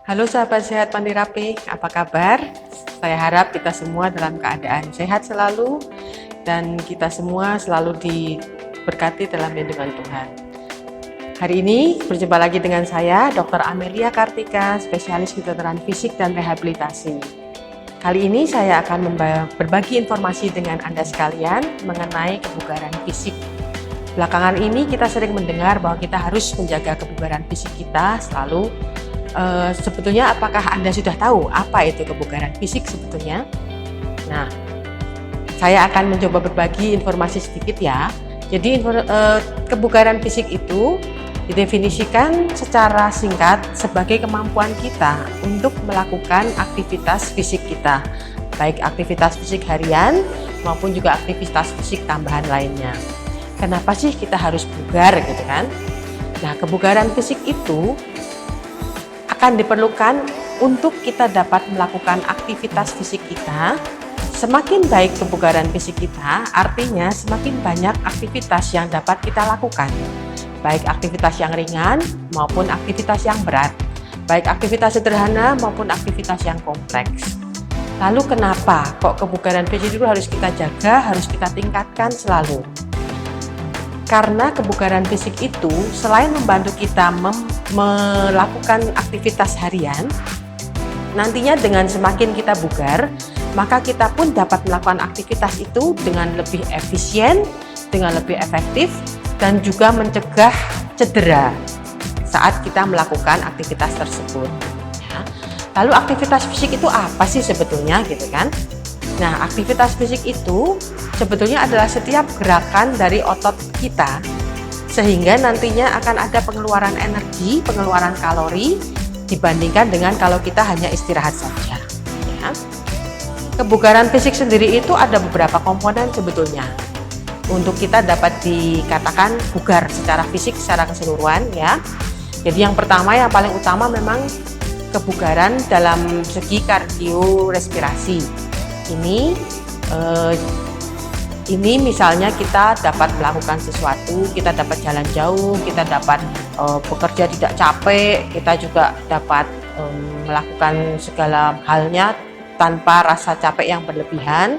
Halo sahabat sehat Pandirapi, apa kabar? Saya harap kita semua dalam keadaan sehat selalu dan kita semua selalu diberkati dalam lindungan Tuhan. Hari ini berjumpa lagi dengan saya, Dr. Amelia Kartika, spesialis kedokteran fisik dan rehabilitasi. Kali ini saya akan berbagi informasi dengan Anda sekalian mengenai kebugaran fisik. Belakangan ini kita sering mendengar bahwa kita harus menjaga kebugaran fisik kita selalu. Sebetulnya apakah Anda sudah tahu apa itu kebugaran fisik sebetulnya? Nah, saya akan mencoba berbagi informasi sedikit ya. Jadi kebugaran fisik itu didefinisikan secara singkat sebagai kemampuan kita untuk melakukan aktivitas fisik kita, baik aktivitas fisik harian maupun juga aktivitas fisik tambahan lainnya. Kenapa sih kita harus bugar gitu kan? Nah, kebugaran fisik itu akan diperlukan untuk kita dapat melakukan aktivitas fisik kita. Semakin baik kebugaran fisik kita, artinya semakin banyak aktivitas yang dapat kita lakukan, baik aktivitas yang ringan maupun aktivitas yang berat, baik aktivitas sederhana maupun aktivitas yang kompleks. Lalu kenapa kok kebugaran fisik itu harus kita jaga, harus kita tingkatkan selalu? Karena kebugaran fisik itu selain membantu kita melakukan aktivitas harian, nantinya dengan semakin kita bugar, maka kita pun dapat melakukan aktivitas itu dengan lebih efisien, dengan lebih efektif, dan juga mencegah cedera saat kita melakukan aktivitas tersebut. Ya. Lalu aktivitas fisik itu apa sih sebetulnya gitu kan? Nah, aktivitas fisik itu sebetulnya adalah setiap gerakan dari otot kita sehingga nantinya akan ada pengeluaran energi, pengeluaran kalori dibandingkan dengan kalau kita hanya istirahat saja. Ya. Kebugaran fisik sendiri itu ada beberapa komponen sebetulnya untuk kita dapat dikatakan bugar secara fisik secara keseluruhan ya. Jadi yang pertama, yang paling utama memang kebugaran dalam segi kardiorespirasi. Ini misalnya kita dapat melakukan sesuatu, kita dapat jalan jauh, kita dapat bekerja tidak capek, kita juga dapat melakukan segala halnya tanpa rasa capek yang berlebihan.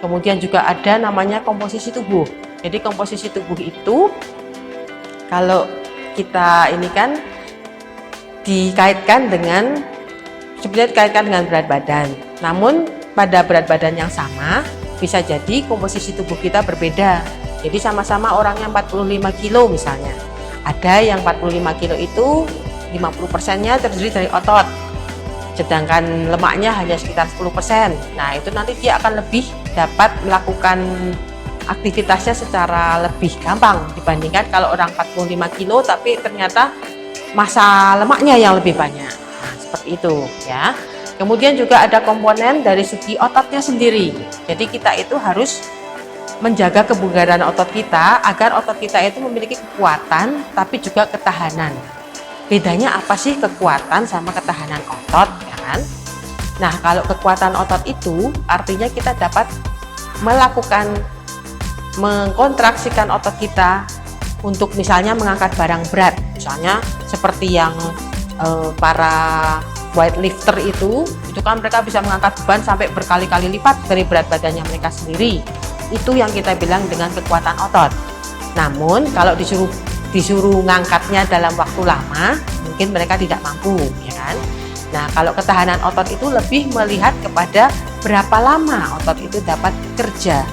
Kemudian juga ada namanya komposisi tubuh. Jadi komposisi tubuh itu kalau kita ini kan dikaitkan dengan berat badan. Namun pada berat badan yang sama bisa jadi komposisi tubuh kita berbeda. Jadi sama-sama orangnya 45 kilo misalnya. Ada yang 45 kilo itu 50%-nya terdiri dari otot. Sedangkan lemaknya hanya sekitar 10%. Nah, itu nanti dia akan lebih dapat melakukan aktivitasnya secara lebih gampang dibandingkan kalau orang 45 kilo tapi ternyata massa lemaknya yang lebih banyak. Nah, seperti itu ya. Kemudian juga ada komponen dari segi ototnya sendiri. Jadi kita itu harus menjaga kebugaran otot kita agar otot kita itu memiliki kekuatan tapi juga ketahanan. Bedanya apa sih kekuatan sama ketahanan otot kan? Nah, kalau kekuatan otot itu artinya kita dapat mengkontraksikan otot kita untuk misalnya mengangkat barang berat. Misalnya seperti yang para weightlifter itu kan mereka bisa mengangkat beban sampai berkali-kali lipat dari berat badannya mereka sendiri. Itu yang kita bilang dengan kekuatan otot. Namun kalau disuruh ngangkatnya dalam waktu lama, mungkin mereka tidak mampu, ya kan? Nah, kalau ketahanan otot itu lebih melihat kepada berapa lama otot itu dapat bekerja.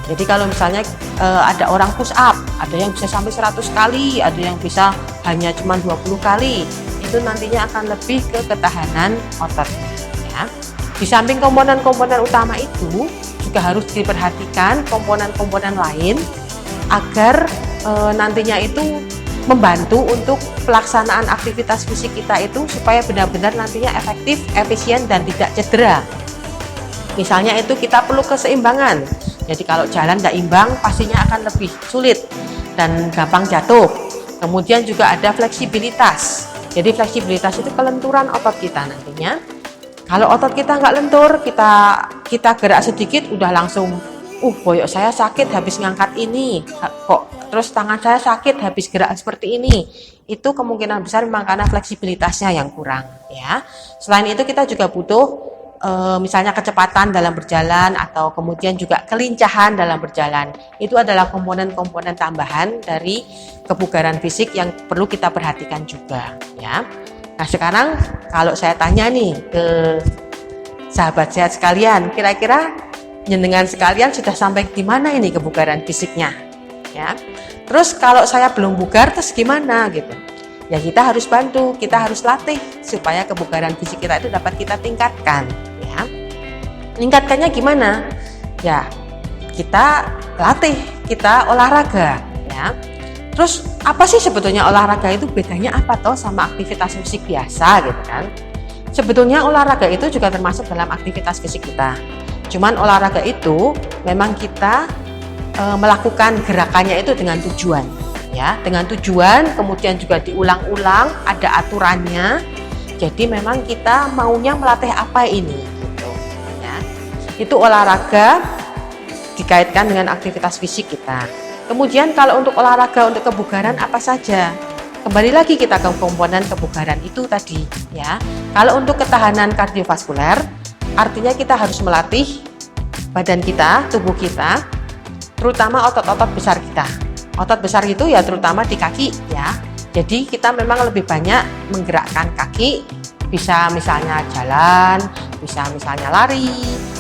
Jadi kalau misalnya ada orang push up, ada yang bisa sampai 100 kali, ada yang bisa hanya cuma 20 kali. Itu nantinya akan lebih ke ketahanan ototnya ya. Di samping komponen-komponen utama itu juga harus diperhatikan komponen-komponen lain agar nantinya itu membantu untuk pelaksanaan aktivitas fisik kita itu supaya benar-benar nantinya efektif, efisien dan tidak cedera. Misalnya itu kita perlu keseimbangan. Jadi kalau jalan tidak imbang pastinya akan lebih sulit dan gampang jatuh. Kemudian juga ada fleksibilitas. Jadi fleksibilitas itu kelenturan otot kita nantinya. Kalau otot kita nggak lentur, kita gerak sedikit udah langsung, boyok saya sakit habis ngangkat ini, kok terus tangan saya sakit habis gerak seperti ini. itu kemungkinan besar memang karena fleksibilitasnya yang kurang ya. Selain itu kita juga butuh misalnya kecepatan dalam berjalan atau kemudian juga kelincahan dalam berjalan. Itu adalah komponen-komponen tambahan dari kebugaran fisik yang perlu kita perhatikan juga ya. Nah sekarang kalau saya tanya nih ke sahabat sehat sekalian, kira-kira jenengan sekalian sudah sampai di mana ini kebugaran fisiknya ya. Terus kalau saya belum bugar terus gimana gitu. Ya kita harus bantu, kita harus latih supaya kebugaran fisik kita itu dapat kita tingkatkan ya. Meningkatkannya gimana? Ya kita latih, kita olahraga ya. Terus apa sih sebetulnya olahraga itu, bedanya apa toh sama aktivitas fisik biasa gitu kan? Sebetulnya olahraga itu juga termasuk dalam aktivitas fisik kita. Cuman olahraga itu memang kita melakukan gerakannya itu dengan tujuan ya, dengan tujuan, kemudian juga diulang-ulang, ada aturannya. Jadi memang kita maunya melatih apa ini gitu ya. Itu olahraga dikaitkan dengan aktivitas fisik kita. Kemudian kalau untuk olahraga untuk kebugaran apa saja? Kembali lagi kita ke komponen kebugaran itu tadi ya. Kalau untuk ketahanan kardiovaskuler, artinya kita harus melatih badan kita, tubuh kita, terutama otot-otot besar kita. Otot besar itu ya terutama di kaki ya. Jadi kita memang lebih banyak menggerakkan kaki, bisa misalnya jalan, bisa misalnya lari,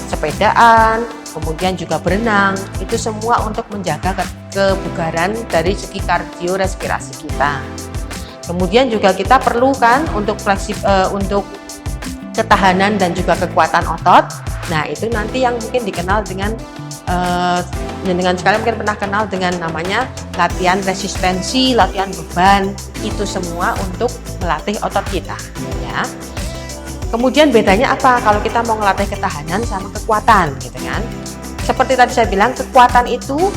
sepedaan, kemudian juga berenang. Itu semua untuk menjaga kebugaran dari segi kardiorespirasi kita. Kemudian juga kita perlu kan untuk untuk ketahanan dan juga kekuatan otot. Nah itu nanti yang mungkin dikenal dengan dengan sekalian mungkin pernah kenal dengan namanya latihan resistensi, latihan beban. Itu semua untuk melatih otot kita ya. Kemudian bedanya apa kalau kita mau melatih ketahanan sama kekuatan gitu kan? Seperti tadi saya bilang, kekuatan itu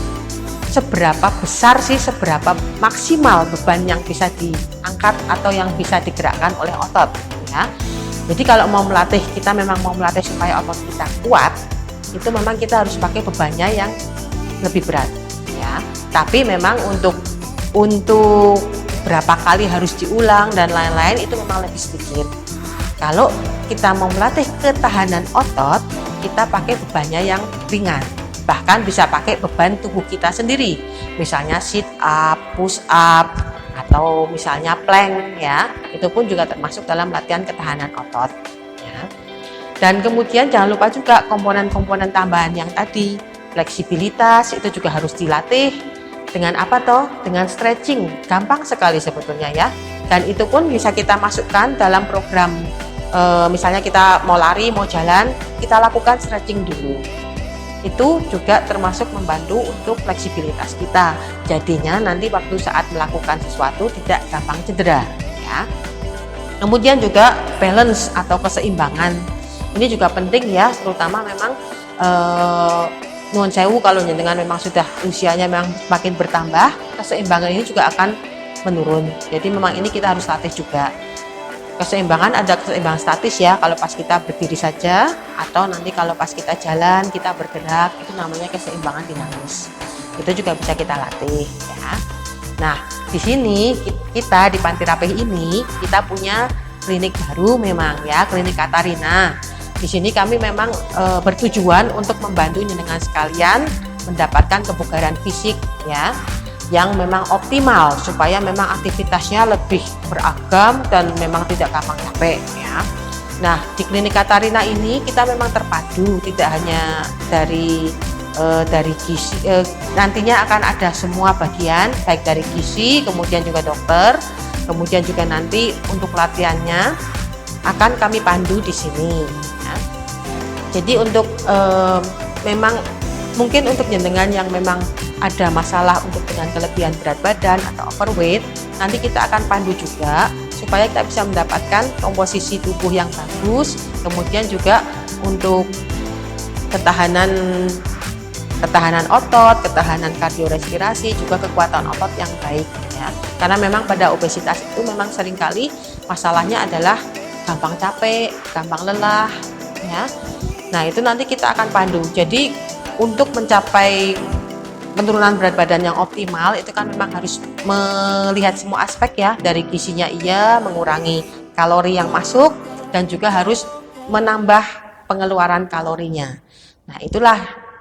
seberapa besar sih, seberapa maksimal beban yang bisa diangkat atau yang bisa digerakkan oleh otot ya. Jadi kalau mau melatih, kita memang mau melatih supaya otot kita kuat, itu memang kita harus pakai bebannya yang lebih berat ya. Tapi memang untuk berapa kali harus diulang dan lain-lain itu memang lebih sedikit. Kalau kita mau melatih ketahanan otot, kita pakai bebannya yang ringan. Bahkan bisa pakai beban tubuh kita sendiri. Misalnya sit up, push up, atau misalnya plank ya. Itu pun juga termasuk dalam latihan ketahanan otot ya. Dan kemudian jangan lupa juga komponen-komponen tambahan yang tadi, fleksibilitas itu juga harus dilatih. Dengan apa toh? Dengan stretching, gampang sekali sebetulnya ya. Dan itu pun bisa kita masukkan dalam program, misalnya kita mau lari, mau jalan, kita lakukan stretching dulu. Itu juga termasuk membantu untuk fleksibilitas kita. Jadinya nanti waktu saat melakukan sesuatu tidak gampang cedera ya. Kemudian juga balance atau keseimbangan. Ini juga penting ya, terutama memang nuwun sewu kalau jenengan memang sudah usianya memang makin bertambah, keseimbangan ini juga akan menurun. Jadi memang ini kita harus latih juga. Keseimbangan ada keseimbangan statis ya, kalau pas kita berdiri saja, atau nanti kalau pas kita jalan, kita bergerak, itu namanya keseimbangan dinamis. Itu juga bisa kita latih ya. Nah, di sini kita di Panti Rapih ini kita punya klinik baru memang ya, klinik Katarina. Di sini kami memang bertujuan untuk membantu jenengan sekalian mendapatkan kebugaran fisik ya, yang memang optimal supaya memang aktivitasnya lebih beragam dan memang tidak gampang capek ya. Nah di klinik Katarina ini kita memang terpadu, tidak hanya dari gizi, nantinya akan ada semua bagian baik dari gizi, kemudian juga dokter, kemudian juga nanti untuk latihannya akan kami pandu di sini ya. Jadi untuk memang mungkin untuk jenengan yang memang ada masalah untuk dengan kelebihan berat badan atau overweight, nanti kita akan pandu juga supaya kita bisa mendapatkan komposisi tubuh yang bagus, kemudian juga untuk ketahanan otot, ketahanan kardiorespirasi, juga kekuatan otot yang baik ya. Karena memang pada obesitas itu memang seringkali masalahnya adalah gampang capek, gampang lelah ya. Nah, itu nanti kita akan pandu. Jadi untuk mencapai penurunan berat badan yang optimal itu kan memang harus melihat semua aspek ya, dari gizinya iya, mengurangi kalori yang masuk, dan juga harus menambah pengeluaran kalorinya. Nah, itulah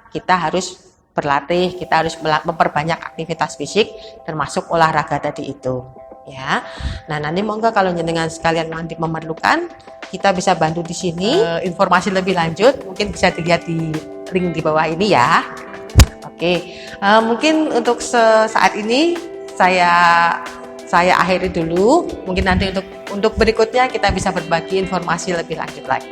kita harus berlatih, kita harus memperbanyak aktivitas fisik termasuk olahraga tadi itu ya. Nah, nanti monggo kalau jenengan sekalian nanti memerlukan, kita bisa bantu di sini. Informasi lebih lanjut mungkin bisa dilihat di link di bawah ini ya. Oke, mungkin untuk saat ini saya akhiri dulu. Mungkin nanti untuk berikutnya kita bisa berbagi informasi lebih lanjut lagi.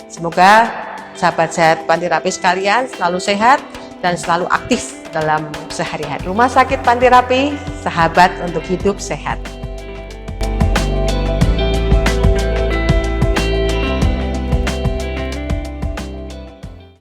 Semoga sahabat sehat Panti Rapih sekalian selalu sehat dan selalu aktif dalam sehari-hari. Rumah Sakit Panti Rapih, sahabat untuk hidup sehat.